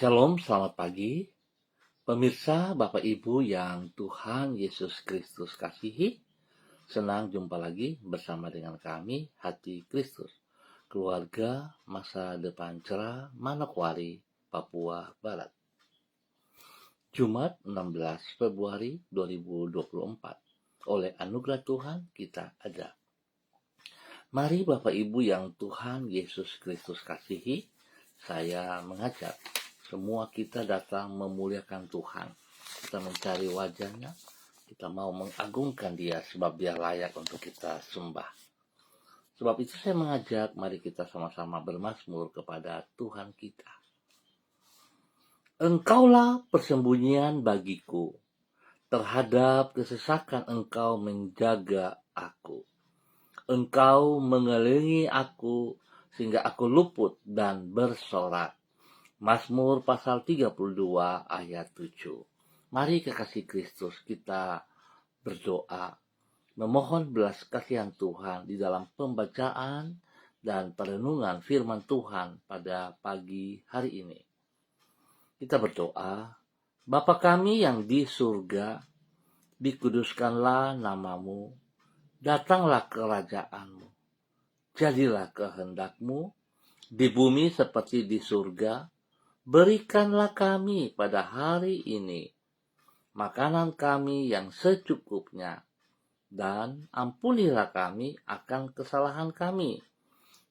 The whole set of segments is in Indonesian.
Shalom, selamat pagi. Pemirsa, Bapak Ibu yang Tuhan Yesus Kristus kasihi, senang jumpa lagi bersama dengan kami, Hati Kristus, keluarga masa depan cerah Manokwari, Papua Barat. Jumat 16 Februari 2024. Oleh anugerah Tuhan kita ada. Mari Bapak Ibu yang Tuhan Yesus Kristus kasihi, saya mengajak semua kita datang memuliakan Tuhan. Kita mencari wajahnya, kita mau mengagungkan Dia sebab Dia layak untuk kita sembah. Sebab itu saya mengajak, mari kita sama-sama bermazmur kepada Tuhan kita. Engkaulah persembunyian bagiku, terhadap kesesakan Engkau menjaga aku. Engkau mengelilingi aku sehingga aku luput dan bersorak. Mazmur pasal 32 ayat 7. Mari kekasih Kristus kita berdoa, memohon belas kasihan Tuhan di dalam pembacaan dan perenungan firman Tuhan pada pagi hari ini. Kita berdoa, Bapa kami yang di surga, dikuduskanlah namamu, datanglah kerajaanmu, jadilah kehendakmu, di bumi seperti di surga. Berikanlah kami pada hari ini makanan kami yang secukupnya, dan ampunilah kami akan kesalahan kami,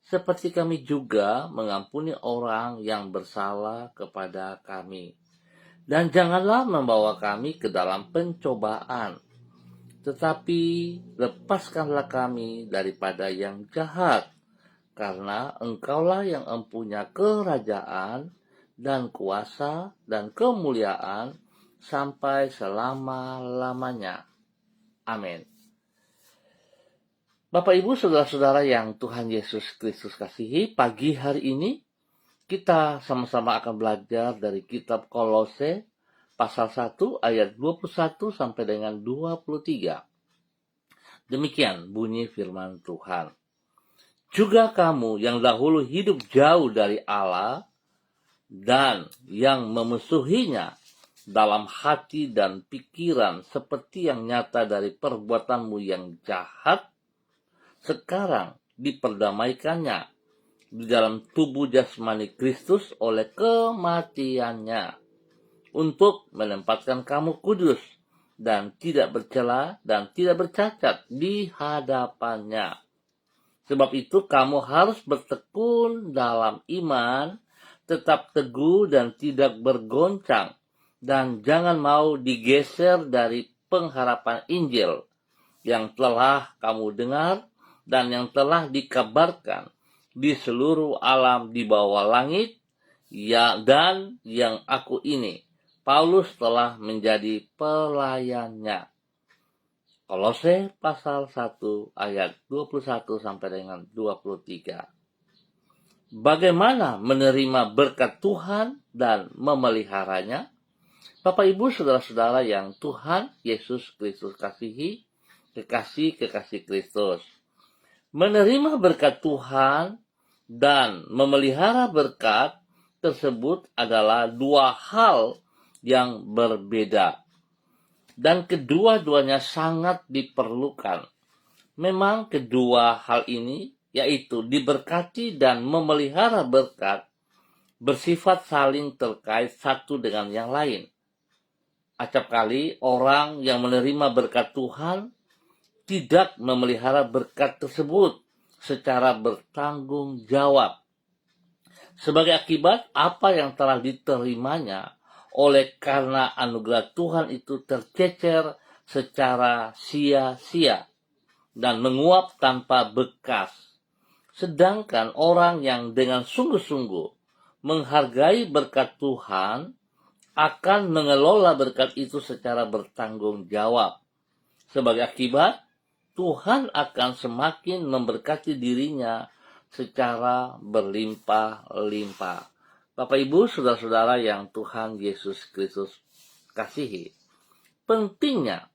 seperti kami juga mengampuni orang yang bersalah kepada kami. Dan janganlah membawa kami ke dalam pencobaan, tetapi lepaskanlah kami daripada yang jahat, karena Engkaulah yang mempunyai kerajaan dan kuasa dan kemuliaan sampai selama-lamanya. Amin. Bapak Ibu saudara-saudara yang Tuhan Yesus Kristus kasihi, pagi hari ini kita sama-sama akan belajar dari kitab Kolose pasal 1 ayat 21 sampai dengan 23. Demikian bunyi firman Tuhan. Juga kamu yang dahulu hidup jauh dari Allah dan yang memusuhinya dalam hati dan pikiran seperti yang nyata dari perbuatanmu yang jahat, sekarang diperdamaikannya di dalam tubuh jasmani Kristus oleh kematiannya, untuk menempatkan kamu kudus dan tidak bercela dan tidak bercacat di hadapannya. Sebab itu kamu harus bertekun dalam iman, tetap teguh dan tidak bergoncang, dan jangan mau digeser dari pengharapan Injil yang telah kamu dengar dan yang telah dikabarkan di seluruh alam di bawah langit, dan yang aku ini, Paulus, telah menjadi pelayannya. Kolose pasal 1 ayat 21 sampai dengan 23. Bagaimana menerima berkat Tuhan dan memeliharanya? Bapak Ibu saudara-saudara yang Tuhan Yesus Kristus kasihi, kekasih-kekasih Kristus. Menerima berkat Tuhan dan memelihara berkat tersebut adalah dua hal yang berbeda. Dan kedua-duanya sangat diperlukan. Memang kedua hal ini, yaitu diberkati dan memelihara berkat, bersifat saling terkait satu dengan yang lain. Acap kali orang yang menerima berkat Tuhan tidak memelihara berkat tersebut secara bertanggung jawab. Sebagai akibat apa yang telah diterimanya, oleh karena anugerah Tuhan itu tercecer secara sia-sia dan menguap tanpa bekas. Sedangkan orang yang dengan sungguh-sungguh menghargai berkat Tuhan akan mengelola berkat itu secara bertanggung jawab. Sebagai akibat, Tuhan akan semakin memberkati dirinya secara berlimpah-limpah. Bapak Ibu saudara-saudara yang Tuhan Yesus Kristus kasihi, pentingnya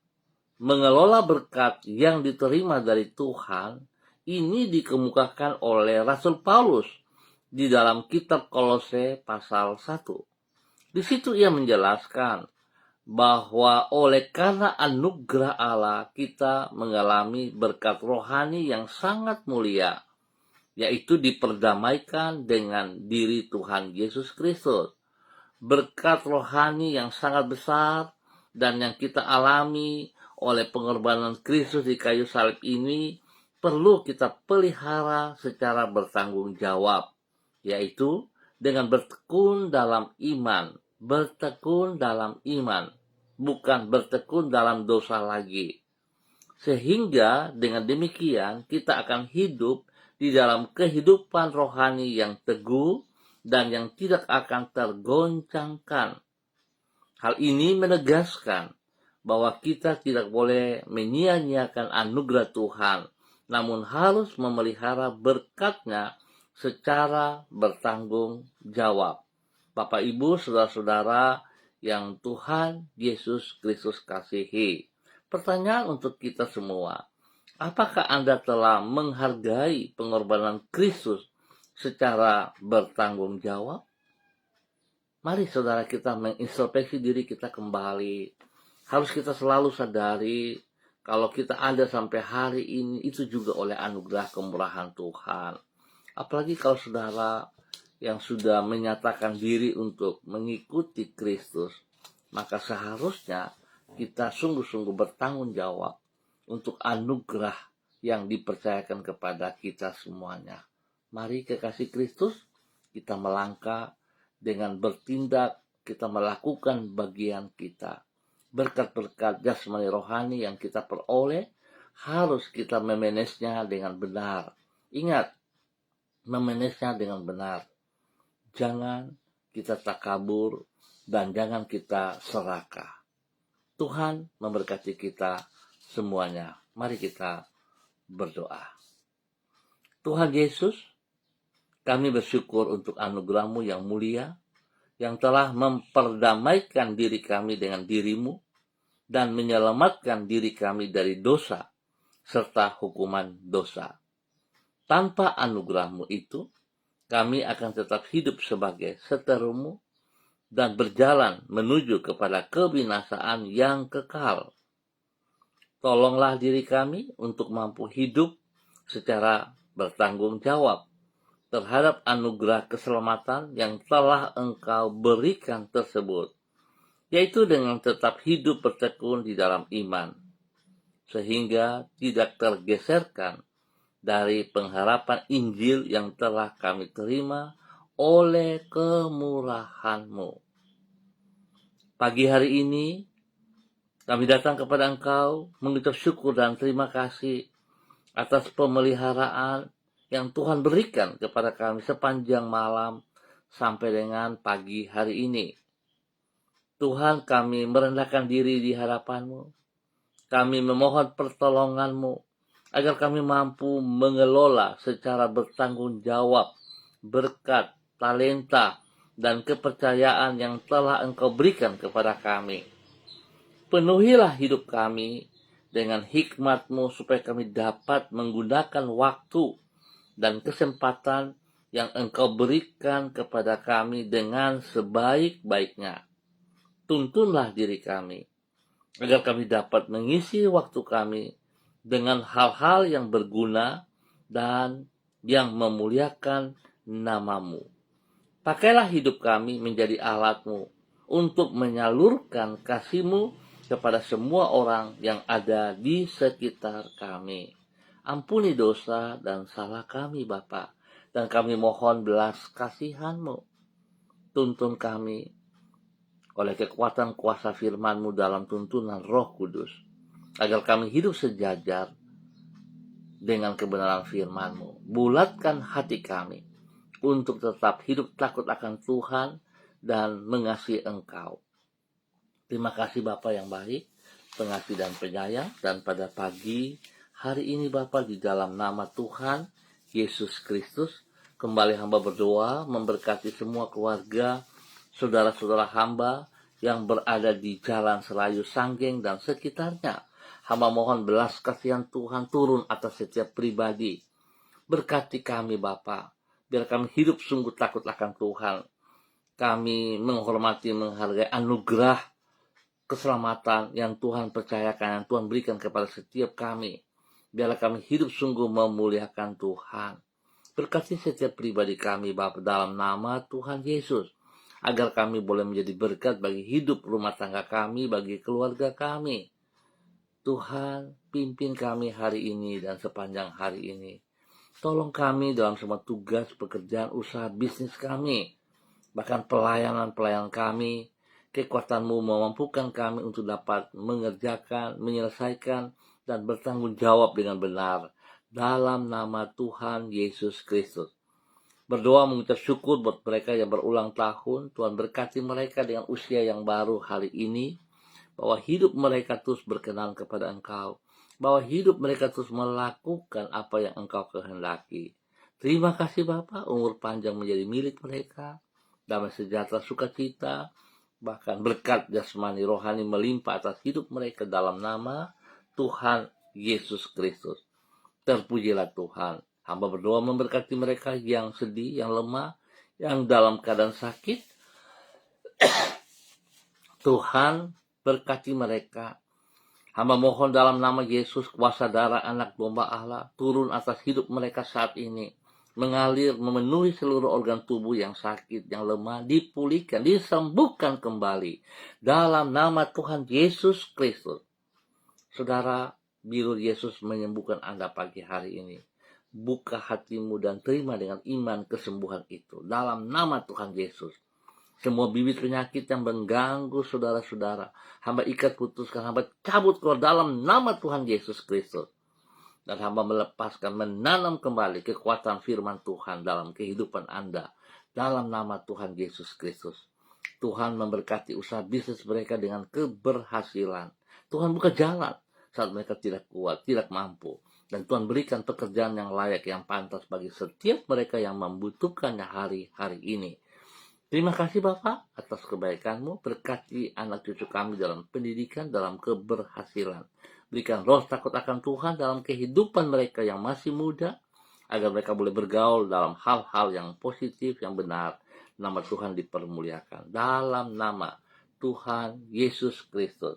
mengelola berkat yang diterima dari Tuhan ini dikemukakan oleh Rasul Paulus di dalam kitab Kolose pasal 1. Di situ ia menjelaskan bahwa oleh karena anugerah Allah kita mengalami berkat rohani yang sangat mulia, yaitu diperdamaikan dengan diri Tuhan Yesus Kristus. Berkat rohani yang sangat besar dan yang kita alami oleh pengorbanan Kristus di kayu salib ini perlu kita pelihara secara bertanggung jawab, yaitu dengan bertekun dalam iman, bukan bertekun dalam dosa lagi. Sehingga dengan demikian kita akan hidup di dalam kehidupan rohani yang teguh dan yang tidak akan tergoncangkan. Hal ini menegaskan bahwa kita tidak boleh menyia-nyiakan anugerah Tuhan, namun harus memelihara berkat-Nya secara bertanggung jawab. Bapak, Ibu, saudara-saudara yang Tuhan Yesus Kristus kasihi. Pertanyaan untuk kita semua, apakah Anda telah menghargai pengorbanan Kristus secara bertanggung jawab? Mari saudara kita mengintrospeksi diri kita kembali. Harus kita selalu sadari kalau kita ada sampai hari ini itu juga oleh anugerah kemurahan Tuhan. Apalagi kalau saudara yang sudah menyatakan diri untuk mengikuti Kristus, maka seharusnya kita sungguh-sungguh bertanggung jawab untuk anugerah yang dipercayakan kepada kita semuanya. Mari kekasih Kristus, kita melangkah dengan bertindak, kita melakukan bagian kita. Berkat-berkat jasmani rohani yang kita peroleh, harus kita memanagenya dengan benar. Ingat, memanagenya dengan benar. Jangan kita takabur dan jangan kita serakah. Tuhan memberkati kita semuanya. Mari kita berdoa. Tuhan Yesus, kami bersyukur untuk anugerah-Mu yang mulia, yang telah memperdamaikan diri kami dengan diri-Mu dan menyelamatkan diri kami dari dosa serta hukuman dosa. Tanpa anugerah-Mu itu, kami akan tetap hidup sebagai seteru-Mu dan berjalan menuju kepada kebinasaan yang kekal. Tolonglah diri kami untuk mampu hidup secara bertanggung jawab terhadap anugerah keselamatan yang telah Engkau berikan tersebut, yaitu dengan tetap hidup bertekun di dalam iman, sehingga tidak tergeserkan dari pengharapan Injil yang telah kami terima oleh kemurahan-Mu. Pagi hari ini, kami datang kepada Engkau mengucap syukur dan terima kasih atas pemeliharaan yang Tuhan berikan kepada kami sepanjang malam sampai dengan pagi hari ini. Tuhan, kami merendahkan diri di hadapan-Mu. Kami memohon pertolongan-Mu agar kami mampu mengelola secara bertanggung jawab berkat, talenta, dan kepercayaan yang telah Engkau berikan kepada kami. Penuhilah hidup kami dengan hikmat-Mu supaya kami dapat menggunakan waktu dan kesempatan yang Engkau berikan kepada kami dengan sebaik-baiknya. Tuntunlah diri kami, agar kami dapat mengisi waktu kami dengan hal-hal yang berguna dan yang memuliakan nama-Mu. Pakailah hidup kami menjadi alat-Mu untuk menyalurkan kasih-Mu kepada semua orang yang ada di sekitar kami. Ampuni dosa dan salah kami, Bapa, dan kami mohon belas kasihan-Mu. Tuntun kami oleh kekuatan kuasa firman-Mu dalam tuntunan Roh Kudus, agar kami hidup sejajar dengan kebenaran firman-Mu. Bulatkan hati kami untuk tetap hidup takut akan Tuhan dan mengasihi Engkau. Terima kasih Bapa yang baik, pengasih dan penyayang, dan pada pagi hari ini Bapa, di dalam nama Tuhan Yesus Kristus, kembali hamba berdoa memberkati semua keluarga, saudara-saudara hamba yang berada di Jalan Selayu Sanggeng dan sekitarnya. Hamba mohon belas kasihan Tuhan turun atas setiap pribadi. Berkati kami Bapa, biar kami hidup sungguh takut akan Tuhan. Kami menghormati, menghargai anugerah keselamatan yang Tuhan percayakan, yang Tuhan berikan kepada setiap kami. Biarlah kami hidup sungguh memuliakan Tuhan. Berkati setiap pribadi kami Bapa dalam nama Tuhan Yesus. Agar kami boleh menjadi berkat bagi hidup rumah tangga kami, bagi keluarga kami. Tuhan, pimpin kami hari ini dan sepanjang hari ini. Tolong kami dalam semua tugas, pekerjaan, usaha, bisnis kami. Bahkan pelayanan-pelayanan kami. Kekuatan-Mu memampukan kami untuk dapat mengerjakan, menyelesaikan, dan bertanggung jawab dengan benar. Dalam nama Tuhan Yesus Kristus. Berdoa mengucap syukur buat mereka yang berulang tahun. Tuhan berkati mereka dengan usia yang baru hari ini. Bahwa hidup mereka terus berkenan kepada Engkau. Bahwa hidup mereka terus melakukan apa yang Engkau kehendaki. Terima kasih Bapa, umur panjang menjadi milik mereka. Damai sejahtera, sukacita, bahkan berkat jasmani rohani melimpah atas hidup mereka dalam nama Tuhan Yesus Kristus. Terpujilah Tuhan. Hamba berdoa memberkati mereka yang sedih, yang lemah, yang dalam keadaan sakit. Tuhan berkati mereka. Hamba mohon dalam nama Yesus, kuasa darah anak domba Allah turun atas hidup mereka saat ini. Mengalir, memenuhi seluruh organ tubuh yang sakit, yang lemah, dipulihkan, disembuhkan kembali. Dalam nama Tuhan Yesus Kristus. Saudara, biru Yesus menyembuhkan Anda pagi hari ini. Buka hatimu dan terima dengan iman kesembuhan itu. Dalam nama Tuhan Yesus. Semua bibit penyakit yang mengganggu saudara-saudara, hamba ikat, putuskan, hamba cabut keluar dalam nama Tuhan Yesus Kristus. Dan hamba melepaskan, menanam kembali kekuatan firman Tuhan dalam kehidupan Anda. Dalam nama Tuhan Yesus Kristus. Tuhan memberkati usaha bisnis mereka dengan keberhasilan. Tuhan buka jalan saat mereka tidak kuat, tidak mampu. Dan Tuhan berikan pekerjaan yang layak, yang pantas bagi setiap mereka yang membutuhkannya hari-hari ini. Terima kasih Bapak atas kebaikan-Mu. Berkati anak cucu kami dalam pendidikan, dalam keberhasilan. Berikan roh takut akan Tuhan dalam kehidupan mereka yang masih muda, agar mereka boleh bergaul dalam hal-hal yang positif, yang benar. Nama Tuhan dipermuliakan. Dalam nama Tuhan Yesus Kristus.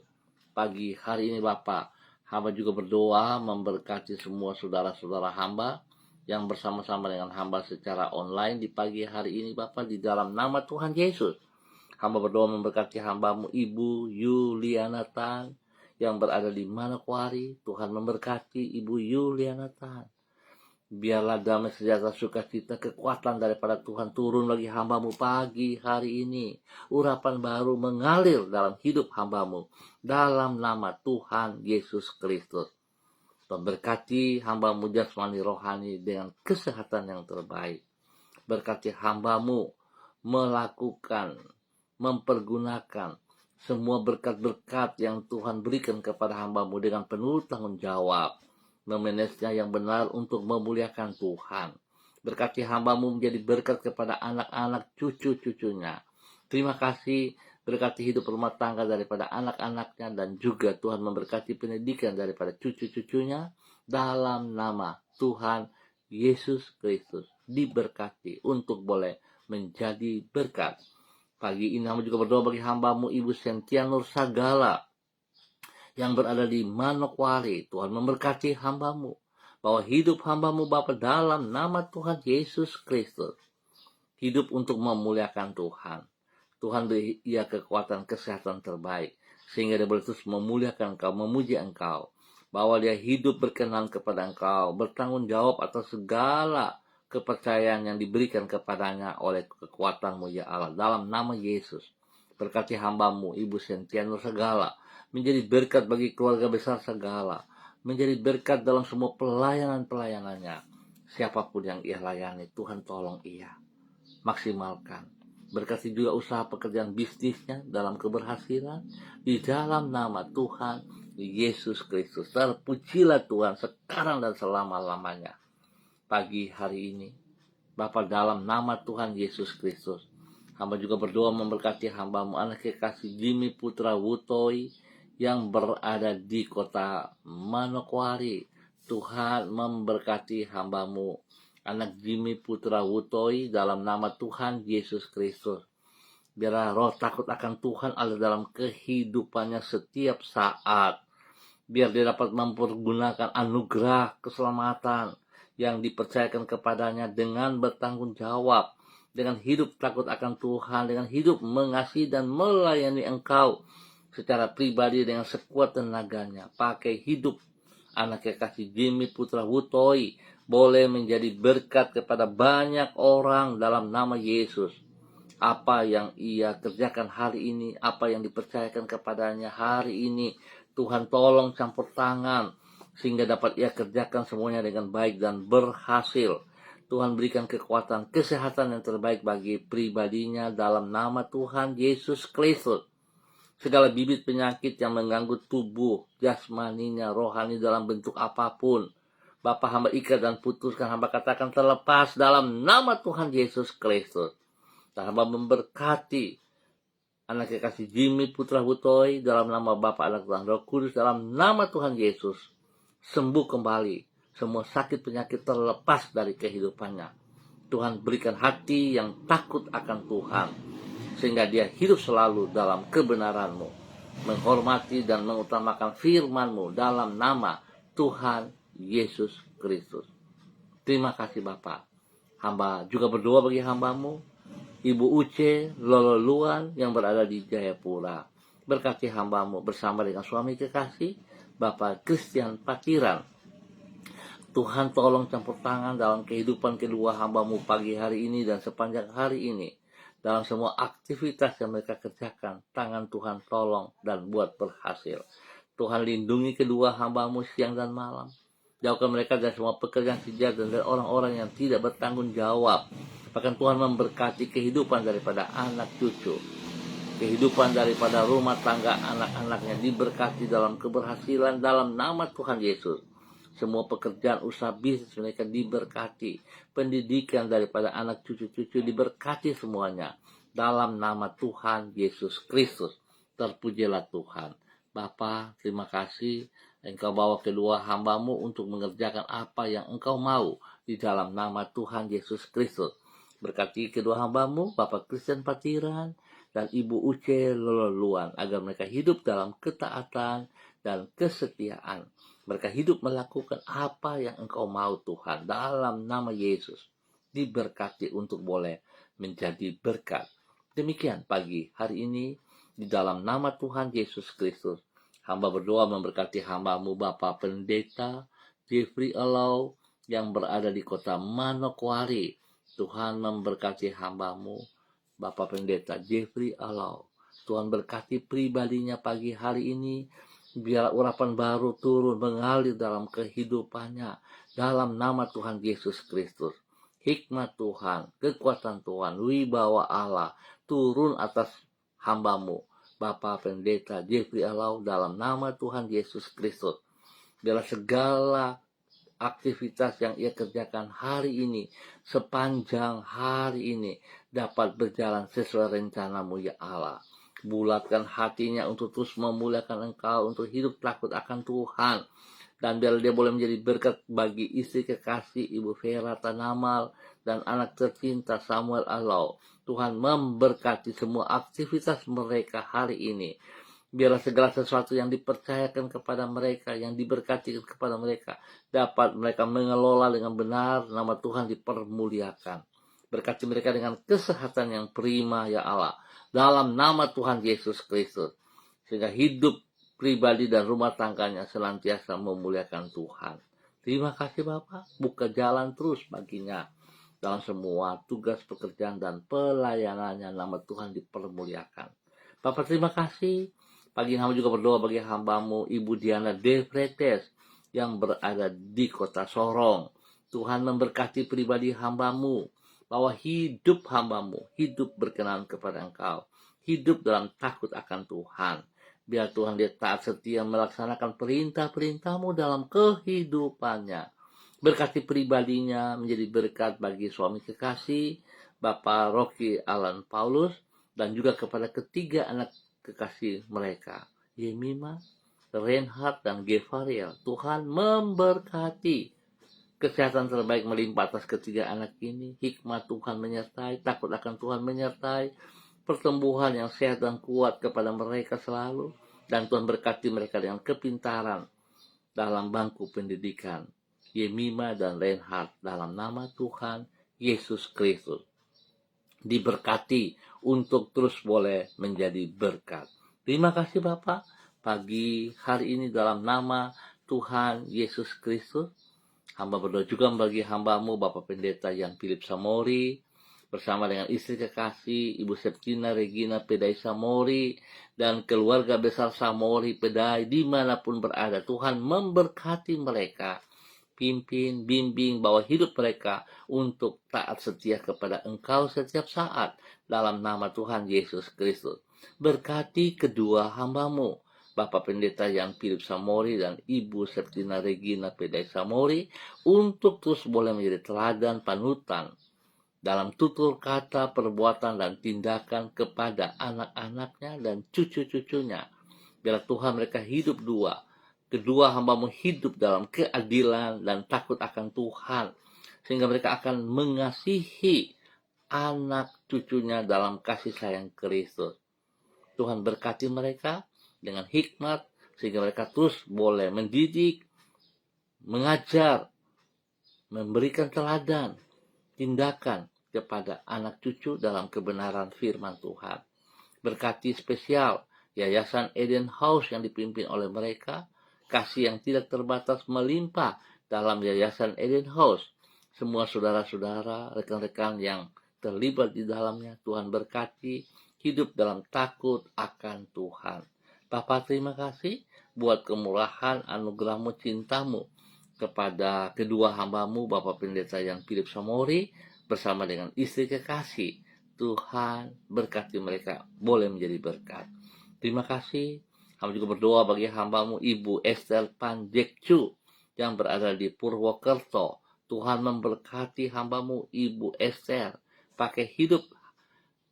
Pagi hari ini Bapak, hamba juga berdoa memberkati semua saudara-saudara hamba yang bersama-sama dengan hamba secara online di pagi hari ini Bapak, di dalam nama Tuhan Yesus. Hamba berdoa memberkati hamba-Mu Ibu Yuliana Tan yang berada di Manokwari. Tuhan memberkati Ibu Yuliana Tan. Biarlah damai sejahtera, sukacita, kekuatan daripada Tuhan turun bagi hamba-Mu pagi hari ini. Urapan baru mengalir dalam hidup hamba-Mu. Dalam nama Tuhan Yesus Kristus. Berkati hamba-Mu jasmani rohani dengan kesehatan yang terbaik. Berkati hamba-Mu melakukan, mempergunakan semua berkat-berkat yang Tuhan berikan kepada hamba-Mu dengan penuh tanggung jawab. Memanagenya yang benar untuk memuliakan Tuhan. Berkati hamba-Mu menjadi berkat kepada anak-anak cucu-cucunya. Terima kasih. Berkati hidup rumah tangga daripada anak-anaknya, dan juga Tuhan memberkati pendidikan daripada cucu-cucunya. Dalam nama Tuhan Yesus Kristus diberkati untuk boleh menjadi berkat. Pagi ini hamba juga berdoa bagi hamba-Mu Ibu Sentia Nur Sagala yang berada di Manokwari. Tuhan memberkati hamba-Mu, bahwa hidup hamba-Mu Bapa dalam nama Tuhan Yesus Kristus. Hidup untuk memuliakan Tuhan. Tuhan beri ia kekuatan kesehatan terbaik, sehingga dia boleh terus memuliakan Engkau, memuji Engkau. Bahwa dia hidup berkenan kepada Engkau, bertanggung jawab atas segala kepercayaan yang diberikan kepadanya oleh kekuatan-Mu ya Allah. Dalam nama Yesus, berkati hamba-Mu Ibu Sentia Nur Sagala, menjadi berkat bagi keluarga besar Sagala, menjadi berkat dalam semua pelayanan-pelayanannya. Siapapun yang ia layani, Tuhan tolong ia, maksimalkan. Berkati juga usaha pekerjaan bisnisnya dalam keberhasilan. Di dalam nama Tuhan Yesus Kristus. Terpujilah Tuhan sekarang dan selama-lamanya. Pagi hari ini, Bapa, dalam nama Tuhan Yesus Kristus, hamba juga berdoa memberkati hamba-Mu anak kekasih Jimmy Putra Wutoi yang berada di kota Manokwari. Tuhan memberkati hamba-Mu anak Jimmy Putra Wutoi dalam nama Tuhan Yesus Kristus. Biarlah roh takut akan Tuhan ada dalam kehidupannya setiap saat. Biar dia dapat mempergunakan anugerah keselamatan yang dipercayakan kepadanya dengan bertanggung jawab, dengan hidup takut akan Tuhan, dengan hidup mengasihi dan melayani Engkau secara pribadi dengan sekuat tenaganya. Pakai hidup anak kekasih Jimmy Putra Wutoi boleh menjadi berkat kepada banyak orang dalam nama Yesus. Apa yang ia kerjakan hari ini, apa yang dipercayakan kepadanya hari ini, Tuhan tolong campur tangan sehingga dapat ia kerjakan semuanya dengan baik dan berhasil. Tuhan berikan kekuatan, kesehatan yang terbaik bagi pribadinya dalam nama Tuhan Yesus Kristus. Segala bibit penyakit yang mengganggu tubuh, jasmaninya, rohani dalam bentuk apapun, Bapa hamba ikat dan putuskan, hamba katakan terlepas dalam nama Tuhan Yesus Kristus. Dan hamba memberkati anak kekasih Jimmy Putra Wutoi dalam nama Bapa, Anak, Tuhan Roh Kudus, dalam nama Tuhan Yesus. Sembuh kembali, semua sakit penyakit terlepas dari kehidupannya. Tuhan berikan hati yang takut akan Tuhan, sehingga dia hidup selalu dalam kebenaran-Mu, menghormati dan mengutamakan firman-Mu dalam nama Tuhan Yesus Kristus. Terima kasih Bapa. Hamba juga berdoa bagi hamba-Mu Ibu Uce Lololuan yang berada di Jayapura. Berkati hamba-Mu bersama dengan suami kekasih Bapak Christian Patiran. Tuhan tolong campur tangan dalam kehidupan kedua hamba-Mu pagi hari ini dan sepanjang hari ini. Dalam semua aktivitas yang mereka kerjakan, tangan Tuhan tolong dan buat berhasil. Tuhan lindungi kedua hamba-Mu siang dan malam. Jauhkan mereka dari semua pekerjaan sejahat dan dari orang-orang yang tidak bertanggung jawab. Bahkan Tuhan memberkati kehidupan daripada anak cucu, kehidupan daripada rumah tangga anak-anaknya diberkati dalam keberhasilan dalam nama Tuhan Yesus. Semua pekerjaan usaha bisnis mereka diberkati, pendidikan daripada anak cucu-cucu diberkati semuanya dalam nama Tuhan Yesus Kristus. Terpujilah Tuhan. Bapa, terima kasih Engkau bawa kedua hamba-Mu untuk mengerjakan apa yang Engkau mau di dalam nama Tuhan Yesus Kristus. Berkati kedua hamba-Mu, Bapak Christian Patiran dan Ibu Uce Lololuan, agar mereka hidup dalam ketaatan dan kesetiaan. Mereka hidup melakukan apa yang Engkau mau Tuhan, dalam nama Yesus. Diberkati untuk boleh menjadi berkat. Demikian pagi hari ini, di dalam nama Tuhan Yesus Kristus, hamba berdoa memberkati hamba-Mu Bapak Pendeta Jeffrey Alau yang berada di kota Manokwari. Tuhan memberkati hamba-Mu Bapak Pendeta Jeffrey Alau. Tuhan berkati pribadinya pagi hari ini. Biar urapan baru turun mengalir dalam kehidupannya dalam nama Tuhan Yesus Kristus. Hikmat Tuhan, kekuatan Tuhan, wibawa Allah turun atas hamba-Mu Bapak Pendeta Jeffrey Alau dalam nama Tuhan Yesus Kristus. Biarlah segala aktivitas yang ia kerjakan hari ini, sepanjang hari ini, dapat berjalan sesuai rencana-Mu ya Allah. Bulatkan hatinya untuk terus memuliakan Engkau, untuk hidup takut akan Tuhan. Dan biar dia boleh menjadi berkat bagi istri kekasih Ibu Vera Tanamal dan anak tercinta Samuel Alau. Tuhan memberkati semua aktivitas mereka hari ini. Biarlah segala sesuatu yang dipercayakan kepada mereka, yang diberkati kepada mereka, dapat mereka mengelola dengan benar, nama Tuhan dipermuliakan. Berkati mereka dengan kesehatan yang prima ya Allah, dalam nama Tuhan Yesus Kristus. Sehingga hidup pribadi dan rumah tangganya senantiasa memuliakan Tuhan. Terima kasih Bapak, buka jalan terus baginya dalam semua tugas pekerjaan dan pelayanannya, nama Tuhan dipermuliakan. Bapak terima kasih. Pagi ini hamba juga berdoa bagi hamba-Mu Ibu Diana De Fretes yang berada di kota Sorong. Tuhan memberkati pribadi hamba-Mu, bahwa hidup hamba-Mu hidup berkenan kepada Engkau, hidup dalam takut akan Tuhan. Biar Tuhan dia taat setia melaksanakan perintah-perintah-Mu dalam kehidupannya. Berkati pribadinya menjadi berkat bagi suami kekasih Bapak Rocky Alan Paulus, dan juga kepada ketiga anak kekasih mereka, Yemima, Reinhard, dan Gevariel. Tuhan memberkati kesehatan terbaik melimpah atas ketiga anak ini. Hikmat Tuhan menyertai, takut akan Tuhan menyertai. pertumbuhan yang sehat dan kuat kepada mereka selalu. Dan Tuhan berkati mereka dengan kepintaran dalam bangku pendidikan. Yemima dan Reinhard, dalam nama Tuhan Yesus Kristus. Diberkati untuk terus boleh menjadi berkat. Terima kasih Bapak, pagi hari ini dalam nama Tuhan Yesus Kristus. Hamba berdoa juga bagi hambamu Bapak Pendeta Yan Philip Samori, bersama dengan istri kekasih Ibu Septina Regina Pedai Samori, dan keluarga besar Samori Pedai dimanapun berada. Tuhan memberkati mereka, pimpin, bimbing, bawa hidup mereka untuk taat setia kepada Engkau setiap saat dalam nama Tuhan Yesus Kristus. Berkati kedua hambamu, Bapak Pendeta Yan Philip Samori dan Ibu Septina Regina Pedai Samori, untuk terus boleh menjadi teladan panutan dalam tutur kata, perbuatan, dan tindakan kepada anak-anaknya dan cucu-cucunya. Biar Tuhan mereka hidup kedua hambamu hidup dalam keadilan dan takut akan Tuhan, sehingga mereka akan mengasihi anak cucunya dalam kasih sayang Kristus. Tuhan berkati mereka dengan hikmat, sehingga mereka terus boleh mendidik, mengajar, memberikan teladan, tindakan kepada anak cucu dalam kebenaran firman Tuhan. Berkati spesial Yayasan Eden House yang dipimpin oleh mereka, kasih yang tidak terbatas melimpah dalam Yayasan Eden House. Semua saudara-saudara, rekan-rekan yang terlibat di dalamnya, Tuhan berkati, hidup dalam takut akan Tuhan. Bapa, terima kasih buat kemurahan, anugerahmu, cintamu kepada kedua hambamu, Bapak Pendeta Yan Philip Samori, bersama dengan istri kekasih. Tuhan berkati mereka, boleh menjadi berkat. Terima kasih. Kami juga berdoa bagi hambamu Ibu Esther Panjekcu yang berada di Purwokerto. Tuhan memberkati hambamu Ibu Esther, pakai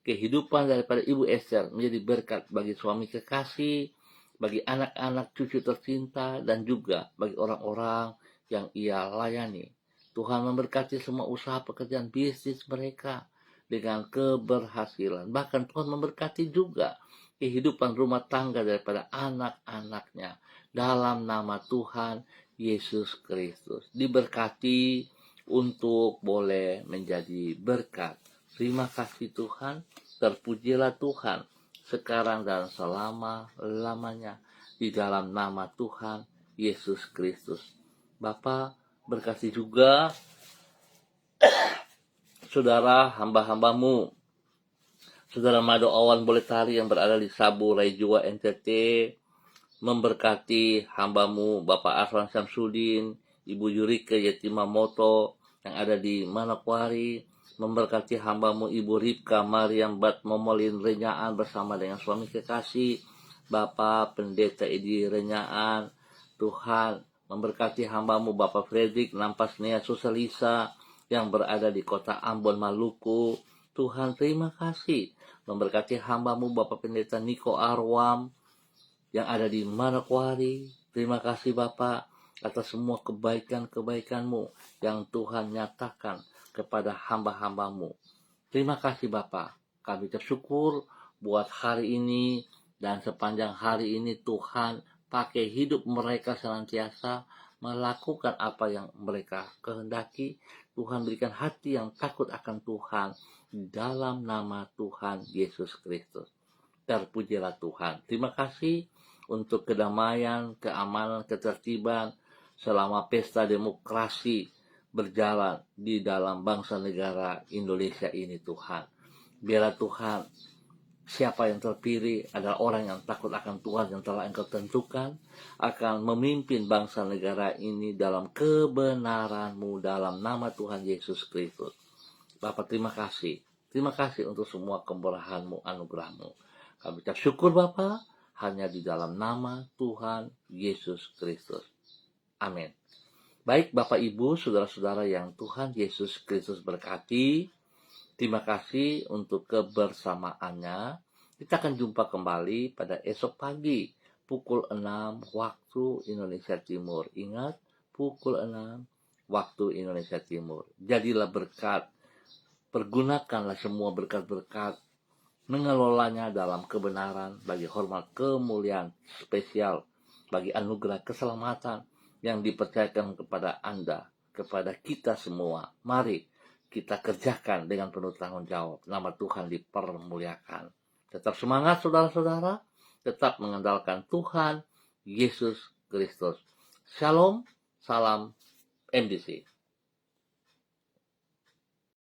kehidupan daripada Ibu Esther menjadi berkat bagi suami kekasih, bagi anak-anak cucu tercinta, dan juga bagi orang-orang yang ia layani. Tuhan memberkati semua usaha pekerjaan bisnis mereka dengan keberhasilan. Bahkan Tuhan memberkati juga kehidupan rumah tangga daripada anak-anaknya dalam nama Tuhan Yesus Kristus. Diberkati untuk boleh menjadi berkat. Terima kasih Tuhan, terpujilah Tuhan sekarang dan selama-lamanya di dalam nama Tuhan Yesus Kristus. Bapa, berkati juga saudara hamba-hambamu, saudara Mado Awan Boletari yang berada di Sabu Raijua NTT, memberkati hambamu Bapak Arfan Samsudin, Ibu Yurike Yetimamoto yang ada di Manokwari, memberkati hambamu Ibu Ripka Mariam Bat Momolin Renyaan bersama dengan suami kekasih Bapak Pendeta Edi Renyaan. Tuhan memberkati hambamu Bapak Fredrik Nampasnea Susalisa yang berada di kota Ambon Maluku. Tuhan terima kasih. Memberkati hambamu Bapak Pendeta Niko Arwam yang ada di Manokwari. Terima kasih Bapak atas semua kebaikan-kebaikanmu yang Tuhan nyatakan kepada hamba-hambamu. Terima kasih Bapak. Kami bersyukur buat hari ini dan sepanjang hari ini Tuhan pakai hidup mereka senantiasa melakukan apa yang mereka kehendaki. Tuhan berikan hati yang takut akan Tuhan dalam nama Tuhan Yesus Kristus. Terpujilah Tuhan. Terima kasih untuk kedamaian, keamanan, ketertiban selama pesta demokrasi berjalan di dalam bangsa negara Indonesia ini Tuhan. Biarlah Tuhan, siapa yang terpilih adalah orang yang takut akan Tuhan yang telah Engkau tentukan akan memimpin bangsa negara ini dalam kebenaran-Mu dalam nama Tuhan Yesus Kristus. Bapak terima kasih. Terima kasih untuk semua kemurahan-Mu, anugerah-Mu. Kami ucap syukur Bapak hanya di dalam nama Tuhan Yesus Kristus. Amin. Baik Bapak Ibu, saudara-saudara yang Tuhan Yesus Kristus berkati, terima kasih untuk kebersamaannya. Kita akan jumpa kembali pada esok pagi, pukul 6 waktu Indonesia Timur. Ingat, pukul 6 waktu Indonesia Timur. Jadilah berkat, pergunakanlah semua berkat-berkat mengelolanya dalam kebenaran bagi hormat kemuliaan spesial, bagi anugerah keselamatan yang dipercayakan kepada Anda, kepada kita semua. Mari kita kerjakan dengan penuh tanggung jawab. Nama Tuhan dipermuliakan. Tetap semangat saudara-saudara, tetap mengandalkan Tuhan Yesus Kristus. Shalom, salam MDC.